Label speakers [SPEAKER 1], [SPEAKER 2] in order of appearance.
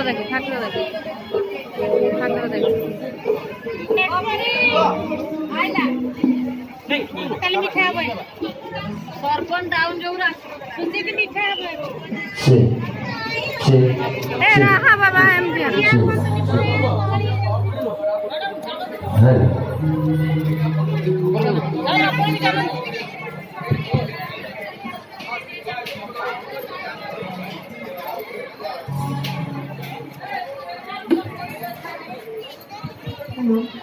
[SPEAKER 1] দেখো ঠাকুর দেখো ঠাকুর দেখো তাহলে মিঠা হবে সরপন ডাউন জৌরা শুনতে কি মিঠা হবে এ রাহা বাবা এমপি হ্যাঁ Mm-hmm.